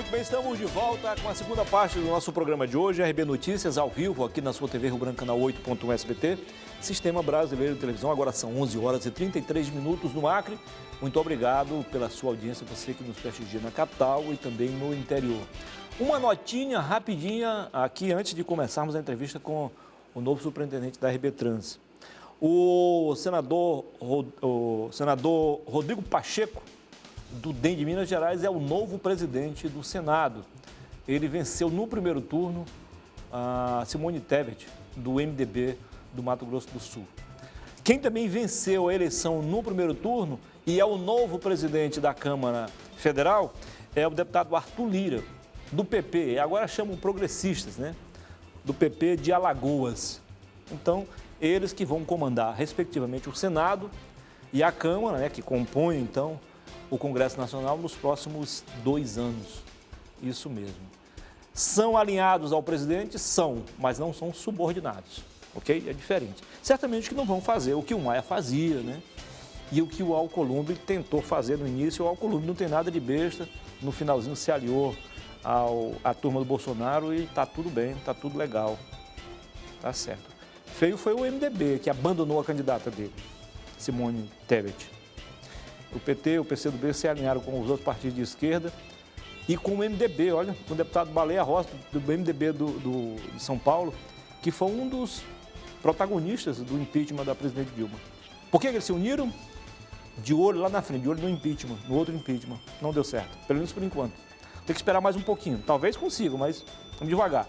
Muito bem, estamos de volta com a segunda parte do nosso programa de hoje, RB Notícias, ao vivo, aqui na sua TV Rio Branco, canal 8.1 SBT, Sistema Brasileiro de Televisão. Agora são 11 horas e 33 minutos no Acre. Muito obrigado pela sua audiência, você que nos prestigia na capital e também no interior. Uma notinha rapidinha aqui, antes de começarmos a entrevista com o novo superintendente da RB Trans. O senador Rodrigo Pacheco, do DEM de Minas Gerais, é o novo presidente do Senado. Ele venceu no primeiro turno a Simone Tebet, do MDB do Mato Grosso do Sul. Quem também venceu a eleição no primeiro turno e é o novo presidente da Câmara Federal é o deputado Arthur Lira, do PP. Agora chamam progressistas, né? Do PP de Alagoas. Então, eles que vão comandar, respectivamente, o Senado e a Câmara, né, que compõe, então, o Congresso Nacional nos próximos 2 anos. Isso mesmo. São alinhados ao presidente? São, mas não são subordinados, ok? É diferente. Certamente que não vão fazer o que o Maia fazia, né? E o que o Alcolumbre tentou fazer no início. O Alcolumbre não tem nada de besta, no finalzinho se aliou à turma do Bolsonaro e tá tudo bem, tá tudo legal, tá certo. Feio foi o MDB, que abandonou a candidata dele, Simone Tebet. O PT e o PCdoB se alinharam com os outros partidos de esquerda e com o MDB, olha, com o deputado Baleia Rossi, do MDB de São Paulo, que foi um dos protagonistas do impeachment da presidente Dilma. Por que eles se uniram? De olho lá na frente, de olho no impeachment, no outro impeachment. Não deu certo, pelo menos por enquanto. Tem que esperar mais um pouquinho. Talvez consiga, mas vamos devagar.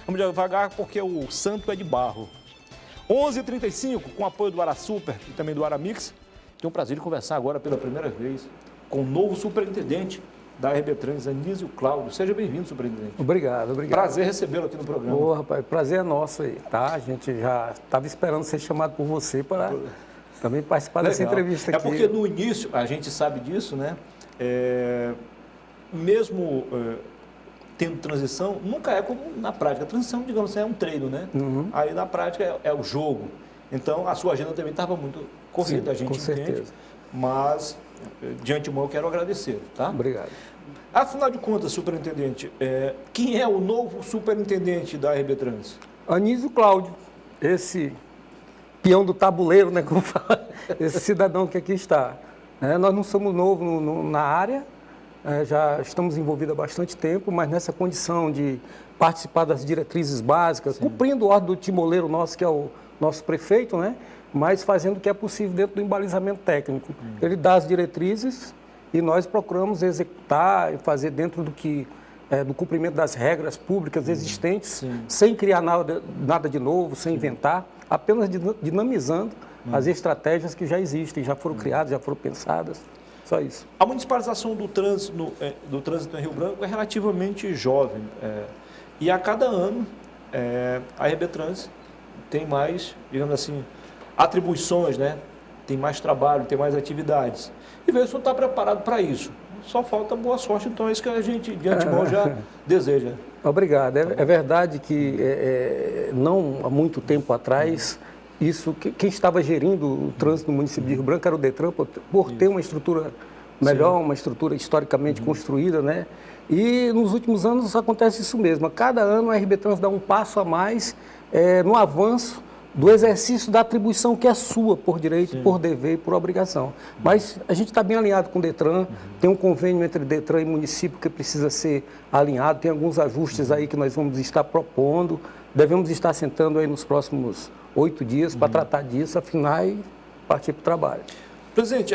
Vamos devagar porque o santo é de barro. 11h35, com apoio do Arasuper e também do Aramix. Tenho o prazer de conversar agora pela primeira vez com o novo superintendente da RB Trans, Anísio Cláudio. Seja bem-vindo, superintendente. Obrigado. Prazer recebê-lo aqui no programa. Ô, rapaz, prazer é nosso aí, tá? A gente já estava esperando ser chamado por você para também participar dessa entrevista aqui. É porque no início, a gente sabe disso, né? Mesmo tendo transição, nunca é como na prática. A transição, digamos assim, é um treino, né? Uhum. Aí na prática é o jogo. Então, a sua agenda também estava muito corrida, a gente com entende, certeza. Mas de antemão eu quero agradecer, tá? Obrigado. Afinal de contas, superintendente, quem é o novo superintendente da RB Trans? Anísio Cláudio, esse peão do tabuleiro, né, como fala, esse cidadão que aqui está. Nós não somos novos na área, já estamos envolvidos há bastante tempo, mas nessa condição de participar das diretrizes básicas, cumprindo o ordem do timoleiro nosso, que é o nosso prefeito, né? Mas fazendo o que é possível dentro do embalizamento técnico. Ele dá as diretrizes e nós procuramos executar e fazer dentro do cumprimento das regras públicas existentes, sem criar nada de novo, sem inventar, apenas dinamizando as estratégias que já existem, já foram criadas, já foram pensadas, só isso. A municipalização do trânsito em Rio Branco é relativamente jovem e a cada ano a RB Trans tem mais, digamos assim, atribuições, né? Tem mais trabalho, tem mais atividades. E o senhor está preparado para isso. Só falta boa sorte, então é isso que a gente, de antemão, já deseja. Obrigado. É verdade que não há muito tempo atrás, quem estava gerindo o trânsito no município de Rio Branco era o Detran, por ter uma estrutura melhor, uma estrutura historicamente construída, né? E nos últimos anos acontece isso mesmo. A cada ano a RB Trans dá um passo a mais no avanço do exercício da atribuição que é sua por direito, por dever e por obrigação. Mas a gente está bem alinhado com o Detran, tem um convênio entre Detran e município que precisa ser alinhado, tem alguns ajustes aí que nós vamos estar propondo, devemos estar sentando aí nos próximos 8 dias para tratar disso, afinar e partir para o trabalho. Presidente,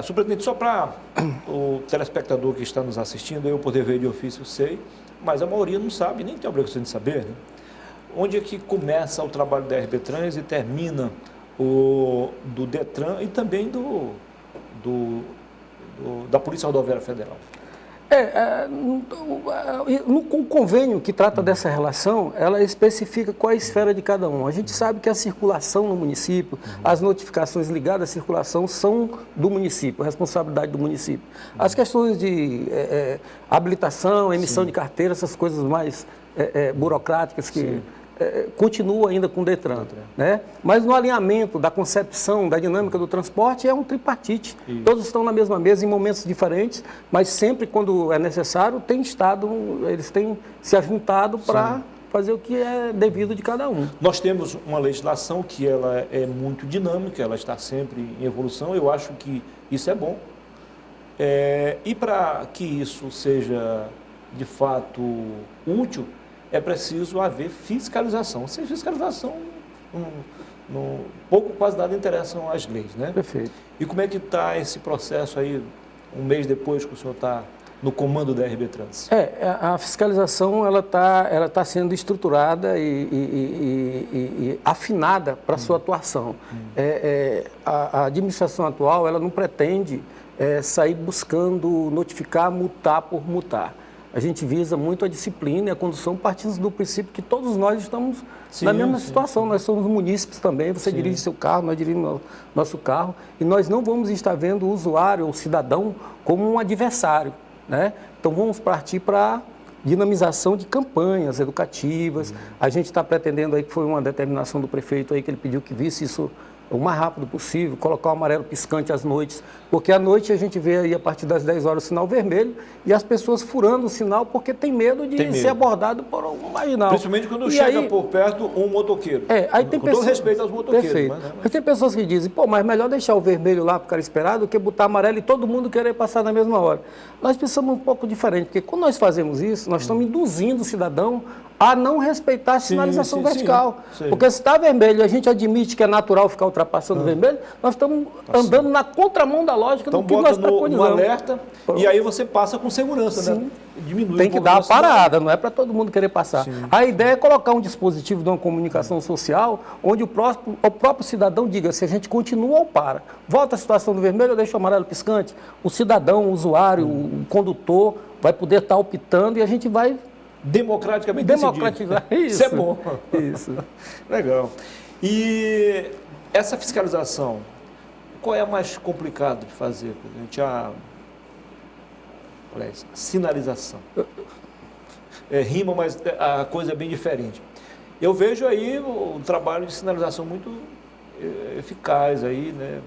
superintendente, só para o telespectador que está nos assistindo, eu poder ver de ofício, sei, mas a maioria não sabe, nem tem a obrigação de saber, né? Onde é que começa o trabalho da RB Trans e termina do Detran e também da Polícia Rodoviária Federal? No convênio que trata dessa relação, ela especifica qual é a esfera de cada um. A gente sabe que a circulação no município, as notificações ligadas à circulação são do município, responsabilidade do município. As questões de habilitação, emissão de carteira, essas coisas mais burocráticas que continua ainda com o Detran, né? Mas no alinhamento da concepção, da dinâmica do transporte, é um tripartite. Isso. Todos estão na mesma mesa em momentos diferentes, mas sempre quando é necessário, eles têm se ajuntado para fazer o que é devido de cada um. Nós temos uma legislação que ela é muito dinâmica, ela está sempre em evolução, eu acho que isso é bom. E para que isso seja, de fato, útil, é preciso haver fiscalização. Sem fiscalização, pouco, quase nada interessam as leis, né? Perfeito. E como é que está esse processo aí, um mês depois que o senhor está no comando da RB Trans? A fiscalização ela tá sendo estruturada e afinada para a sua atuação. A administração atual ela não pretende sair buscando notificar, multar por multar. A gente visa muito a disciplina e a condução partindo do princípio que todos nós estamos na mesma situação. Nós somos munícipes também, você dirige seu carro, nós dirigimos nosso carro, e nós não vamos estar vendo o usuário ou o cidadão como um adversário, né? Então vamos partir para dinamização de campanhas educativas. A gente está pretendendo aí, que foi uma determinação do prefeito aí, que ele pediu que visse isso o mais rápido possível, colocar o amarelo piscante às noites, porque à noite a gente vê aí a partir das 10 horas o sinal vermelho e as pessoas furando o sinal porque tem medo de ser abordado por um marginal. Principalmente quando chega por perto um motoqueiro. Aí tem com todo respeito aos motoqueiros. Perfeito. Mas tem pessoas que dizem, mas melhor deixar o vermelho lá para o cara esperar do que botar amarelo e todo mundo querer passar na mesma hora. Nós pensamos um pouco diferente, porque quando nós fazemos isso, nós estamos induzindo o cidadão a não respeitar a sinalização vertical. Sim. Porque se está vermelho e a gente admite que é natural ficar ultrapassando o vermelho, nós estamos andando na contramão da lógica do que nós preconizamos. No alerta, e aí você passa com segurança, né? Diminui Tem que dar uma parada, não é para todo mundo querer passar. Sim. A ideia é colocar um dispositivo de uma comunicação social, onde o próprio cidadão diga se a gente continua ou para. Volta a situação do vermelho ou deixa o amarelo piscante. O cidadão, o usuário, o condutor vai poder estar optando e a gente vai democraticamente democratizar decidir. Isso é bom. Isso. Legal. E essa fiscalização, qual é a mais complicada de fazer? Sinalização. Rima, mas a coisa é bem diferente. Eu vejo aí o trabalho de sinalização muito eficaz aí, né?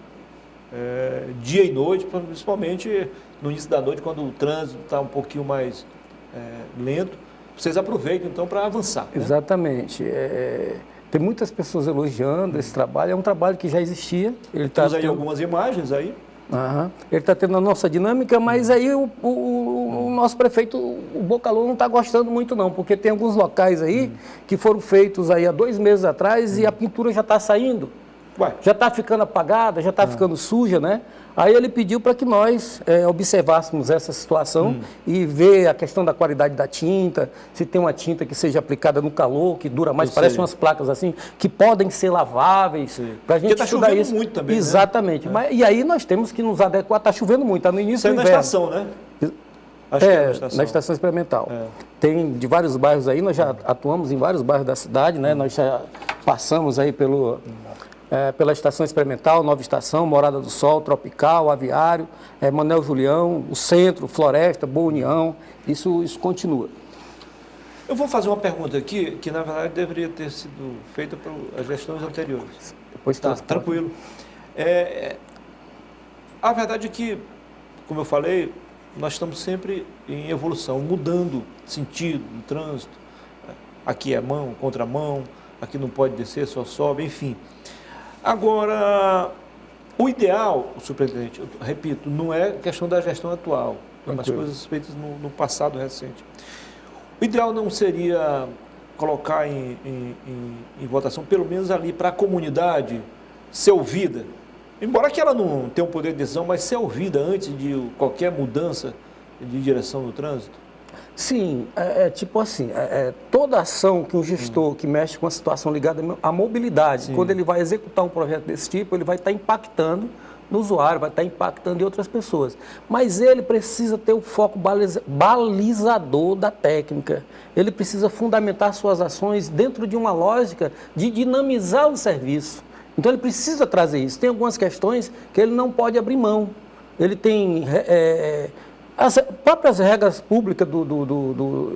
Dia e noite, principalmente no início da noite, quando o trânsito está um pouquinho mais lento. Vocês aproveitam, então, para avançar. Né? Exatamente. Tem muitas pessoas elogiando esse trabalho. É um trabalho que já existia. Temos aí algumas imagens aí. Ele está tendo a nossa dinâmica, mas aí o nosso prefeito, o Bocalô, não está gostando muito não, porque tem alguns locais aí que foram feitos aí há 2 meses atrás e a pintura já está saindo. Já está ficando apagada, já está ficando suja, né? Aí ele pediu para que nós observássemos essa situação e ver a questão da qualidade da tinta, se tem uma tinta que seja aplicada no calor, que dura mais, parece umas placas assim, que podem ser laváveis, para a gente estudar isso. Muito também, exatamente. Né? E aí nós temos que nos adequar, está chovendo muito, está no início do inverno. Na estação, né? Acho que é na estação experimental. Tem de vários bairros aí, nós já atuamos em vários bairros da cidade, né? Nós já passamos aí pela Estação Experimental, Nova Estação, Morada do Sol, Tropical, Aviário, Manuel Julião, o Centro, Floresta, Boa União, isso continua. Eu vou fazer uma pergunta aqui, que na verdade deveria ter sido feita pelas gestões anteriores. Depois tranquilo. A verdade é que, como eu falei, nós estamos sempre em evolução, mudando sentido no trânsito. Aqui é mão, contramão, aqui não pode descer, só sobe, enfim. Agora, o ideal, superintendente, eu repito, não é questão da gestão atual, mas coisas feitas no passado recente. O ideal não seria colocar em votação, pelo menos ali, para a comunidade ser ouvida, embora que ela não tenha um poder de decisão, mas ser ouvida antes de qualquer mudança de direção no trânsito? Sim, tipo assim, toda ação que um gestor que mexe com a situação ligada à mobilidade, quando ele vai executar um projeto desse tipo, ele vai estar impactando no usuário, vai estar impactando em outras pessoas. Mas ele precisa ter o foco balizador da técnica. Ele precisa fundamentar suas ações dentro de uma lógica de dinamizar o serviço. Então ele precisa trazer isso. Tem algumas questões que ele não pode abrir mão. Ele tem As próprias regras públicas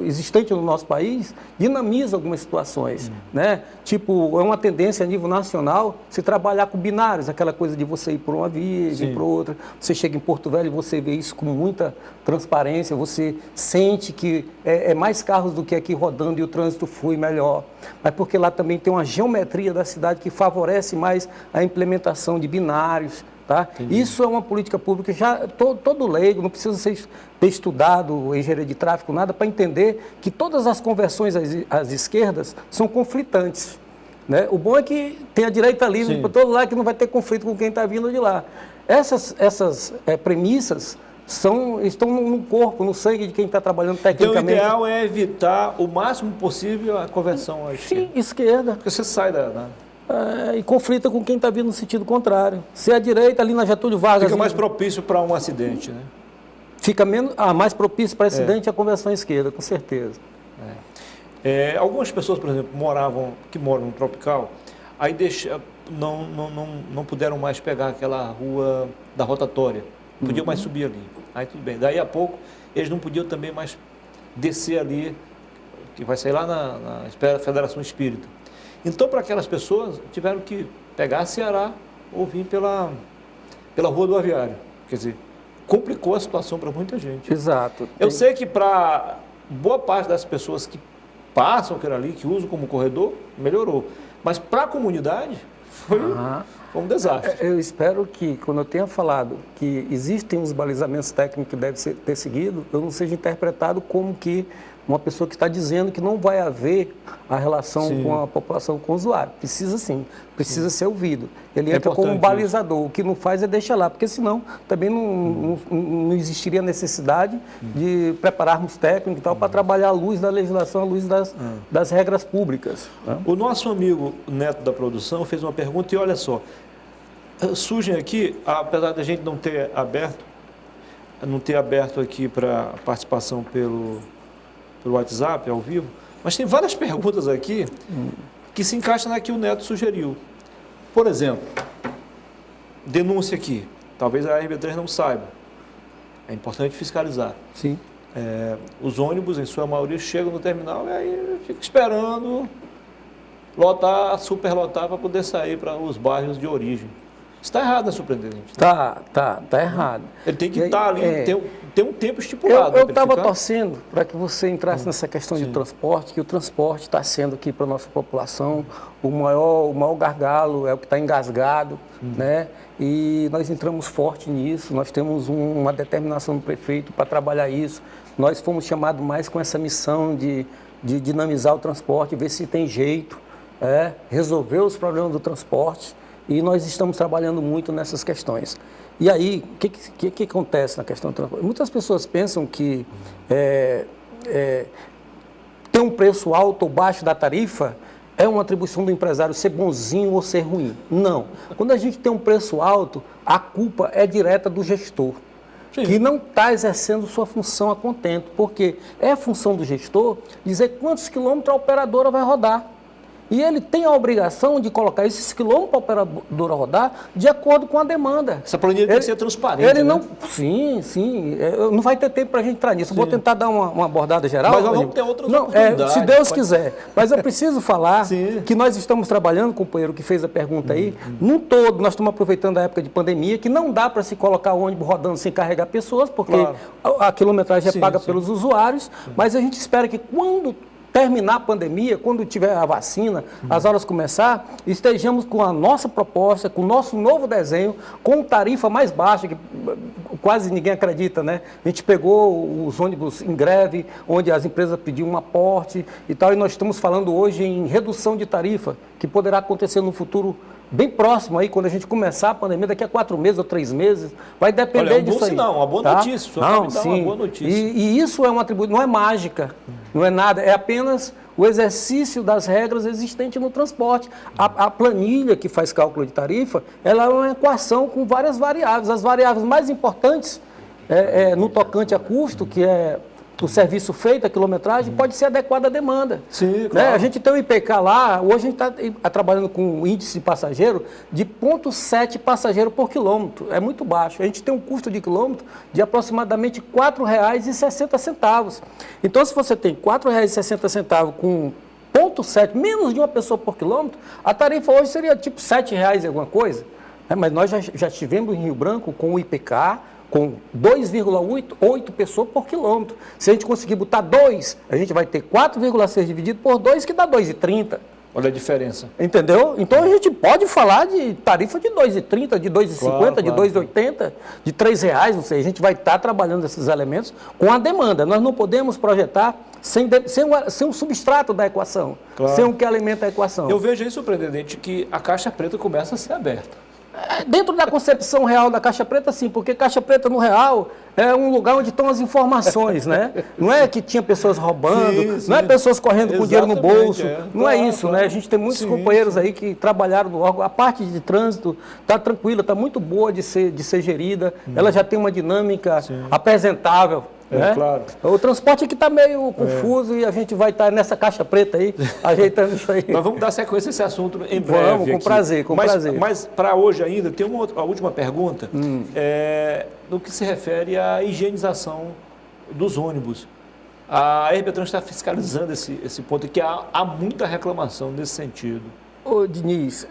existentes no nosso país dinamizam algumas situações, né? Tipo, é uma tendência a nível nacional se trabalhar com binários, aquela coisa de você ir por uma via, ir por outra. Você chega em Porto Velho e você vê isso com muita transparência, você sente que é mais carros do que aqui rodando e o trânsito flui melhor. Mas porque lá também tem uma geometria da cidade que favorece mais a implementação de binários. Tá? Isso é uma política pública, já todo leigo, não precisa ter estudado engenharia de tráfego, nada, para entender que todas as conversões às esquerdas são conflitantes. Né? O bom é que tem a direita livre para todo lado, que não vai ter conflito com quem está vindo de lá. Essas premissas estão no corpo, no sangue de quem está trabalhando tecnicamente. Então, o ideal é evitar o máximo possível a conversão à esquerda. Sim, esquerda. Porque você sai e conflita com quem está vindo no sentido contrário. Se a direita ali na Getúlio Vargas... Fica mais propício para um acidente, né? Fica mais propício para acidente a conversão à esquerda, com certeza. Algumas pessoas, por exemplo, que moram no Tropical, aí não puderam mais pegar aquela rua da rotatória, não podiam mais subir ali. Aí tudo bem. Daí a pouco, eles não podiam também mais descer ali, que vai sair lá na Federação Espírita. Então, para aquelas pessoas, tiveram que pegar a Ceará ou vir pela Rua do Aviário. Quer dizer, complicou a situação para muita gente. Exato. Eu sei que para boa parte das pessoas que passam aquilo ali, que usam como corredor, melhorou. Mas para a comunidade, foi um desastre. Eu espero que, quando eu tenha falado que existem os balizamentos técnicos que devem ter seguido, eu não seja interpretado como que uma pessoa que está dizendo que não vai haver a relação com a população, com o usuário. Precisa sim, precisa ser ouvido. Ele entra como um balizador, o que não faz é deixar lá, porque senão também não existiria necessidade de prepararmos técnicos e tal para trabalhar à luz da legislação, à luz das regras públicas. Né? O nosso amigo Neto da produção fez uma pergunta e olha só, surgem aqui, apesar da gente não ter aberto aqui para participação pelo WhatsApp, ao vivo, mas tem várias perguntas aqui que se encaixam na que o Neto sugeriu. Por exemplo, denúncia aqui, talvez a RB3 não saiba, é importante fiscalizar. Sim. Os ônibus, em sua maioria, chegam no terminal e aí fica esperando superlotar para poder sair para os bairros de origem. Está errado, né, superintendente? Tá errado. Ele tem que estar ali, ter um tempo estipulado. Eu estava torcendo para que você entrasse nessa questão de transporte, que o transporte está sendo aqui para a nossa população o maior gargalo, é o que está engasgado, né? E nós entramos forte nisso, nós temos uma determinação do prefeito para trabalhar isso. Nós fomos chamados mais com essa missão de dinamizar o transporte, ver se tem jeito, resolver os problemas do transporte. E nós estamos trabalhando muito nessas questões. E aí, o que acontece na questão do transporte? Muitas pessoas pensam que ter um preço alto ou baixo da tarifa é uma atribuição do empresário ser bonzinho ou ser ruim. Não. Quando a gente tem um preço alto, a culpa é direta do gestor, que não está exercendo sua função a contento. Porque é a função do gestor dizer quantos quilômetros a operadora vai rodar. E ele tem a obrigação de colocar esses quilômetros para a operadora rodar de acordo com a demanda. Essa planilha tem que ser transparente, ele não, né? Sim. Não vai ter tempo para a gente entrar nisso. Vou tentar dar uma abordada geral. Mas nós vamos ter outras oportunidades. Se Deus quiser. Mas eu preciso falar que nós estamos trabalhando, companheiro que fez a pergunta aí, num todo, nós estamos aproveitando a época de pandemia, que não dá para se colocar o ônibus rodando sem carregar pessoas, porque a quilometragem é paga pelos usuários, mas a gente espera que quando terminar a pandemia, quando tiver a vacina, as aulas começar, estejamos com a nossa proposta, com o nosso novo desenho, com tarifa mais baixa, que quase ninguém acredita, né? A gente pegou os ônibus em greve, onde as empresas pediam um aporte e tal, e nós estamos falando hoje em redução de tarifa, que poderá acontecer no futuro bem próximo aí, quando a gente começar a pandemia, daqui a 4 meses ou 3 meses, vai depender disso aí. Uma boa notícia, só não, me dá uma boa notícia. E isso é um atributo, não é mágica, não é nada, é apenas o exercício das regras existentes no transporte. A planilha que faz cálculo de tarifa, ela é uma equação com várias variáveis. As variáveis mais importantes no tocante a custo, que é o serviço feito, a quilometragem, pode ser adequada à demanda. Sim, Né? claro. A gente tem o IPK lá, hoje a gente está trabalhando com um índice de passageiro de 0,7 passageiro por quilômetro. É muito baixo. A gente tem um custo de quilômetro de aproximadamente R$ 4,60. Então, se você tem R$ 4,60 com 0,7, menos de uma pessoa por quilômetro, a tarifa hoje seria tipo R$ 7,00 alguma coisa. Mas nós já estivemos em Rio Branco com o IPK, com 2,8 pessoas por quilômetro. Se a gente conseguir botar 2, a gente vai ter 4,6 dividido por 2, que dá 2,30. Olha a diferença. Entendeu? Então a gente pode falar de tarifa de 2,30, de 2,50, Claro, de 2,80, de R$ 3,00, não sei. A gente vai estar trabalhando esses elementos com a demanda. Nós não podemos projetar sem um substrato da equação, Claro. sem o que alimenta a equação. Eu vejo aí, surpreendente, que a caixa preta começa a ser aberta. Dentro da concepção real da Caixa Preta, sim, porque Caixa Preta, no real, é um lugar onde estão as informações, né? Não é que tinha pessoas roubando, Sim, não é pessoas correndo com dinheiro no Exatamente, bolso, é. não Claro, é isso, claro. né? A gente tem muitos Sim, companheiros aí que trabalharam no órgão. A parte de trânsito está tranquila, está muito boa de ser gerida, ela já tem uma dinâmica apresentável. Né? Claro. O transporte aqui está meio confuso e a gente vai estar nessa caixa preta aí, ajeitando isso aí. Nós vamos dar sequência a esse assunto em breve. Vamos, com aqui. prazer, com prazer. Mas para hoje ainda, tem a última pergunta, no que se refere à higienização dos ônibus. A RBTrans está fiscalizando esse ponto, e que há muita reclamação nesse sentido. Ô, Diniz,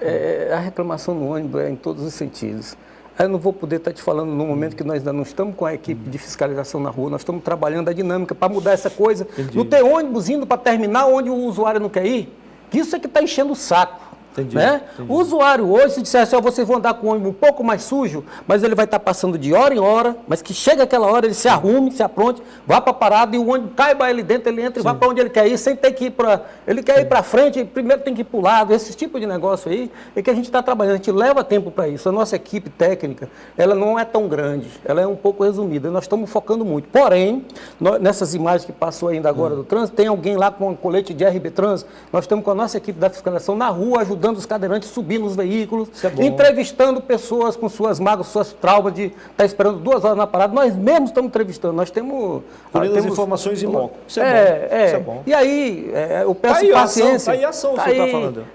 a reclamação no ônibus é em todos os sentidos. Eu não vou poder estar te falando no momento que nós ainda não estamos com a equipe de fiscalização na rua, nós estamos trabalhando a dinâmica para mudar essa coisa. Entendi. Não ter ônibus indo para terminal onde o usuário não quer ir, que isso é que está enchendo o saco. Entendi, Né? entendi. O usuário hoje, se disser assim, ó, vocês vão andar com o ônibus um pouco mais sujo, mas ele vai estar passando de hora em hora, mas que chega aquela hora, ele se arrume, se apronte, vá para a parada e o ônibus caiba ele dentro, ele entra e vá para onde ele quer ir, sem ter que ir para... Ele quer ir para frente, primeiro tem que ir para o lado, esse tipo de negócio aí é que a gente está trabalhando, a gente leva tempo para isso. A nossa equipe técnica, ela não é tão grande, ela é um pouco resumida, nós estamos focando muito. Porém, nessas imagens que passou ainda agora do trânsito, tem alguém lá com um colete de RBTrans, nós estamos com a nossa equipe da fiscalização na rua, ajudando os cadeirantes a subir nos veículos, Isso é bom. entrevistando pessoas com suas mágoas, suas traumas de estar esperando 2 horas na parada. Nós mesmos estamos entrevistando, nós temos... Colhendo as informações em loco. Isso é bom. Isso é bom. E aí, eu peço Tá aí a paciência. ação, tá aí a ação que o senhor está falando.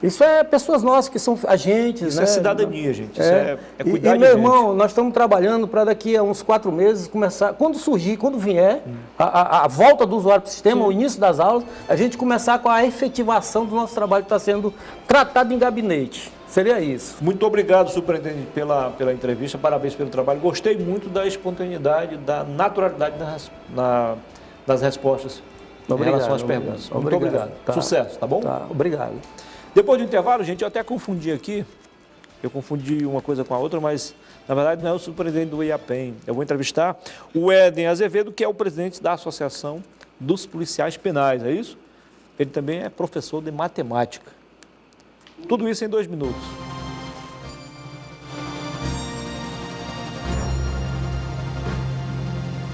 Isso é pessoas nossas que são agentes. Isso né? é cidadania, gente. Isso é cuidar E de meu gente. irmão, nós estamos trabalhando para daqui a uns 4 meses começar, quando surgir, quando vier, a volta do usuário para o sistema, o início das aulas, a gente começar com a efetivação do nosso trabalho que está sendo tratado em gabinete. Seria isso. Muito obrigado, superintendente, pela entrevista. Parabéns pelo trabalho. Gostei muito da espontaneidade, da naturalidade das respostas em relação às perguntas. Muito obrigado. Tá. Sucesso, tá bom? Tá, obrigado. Depois do intervalo, gente, eu até confundi aqui. Eu confundi uma coisa com a outra, mas na verdade não é o superintendente do IAPEM. Eu vou entrevistar o Éden Azevedo, que é o presidente da Associação dos Policiais Penais, é isso? Ele também é professor de matemática. Tudo isso em 2 minutos.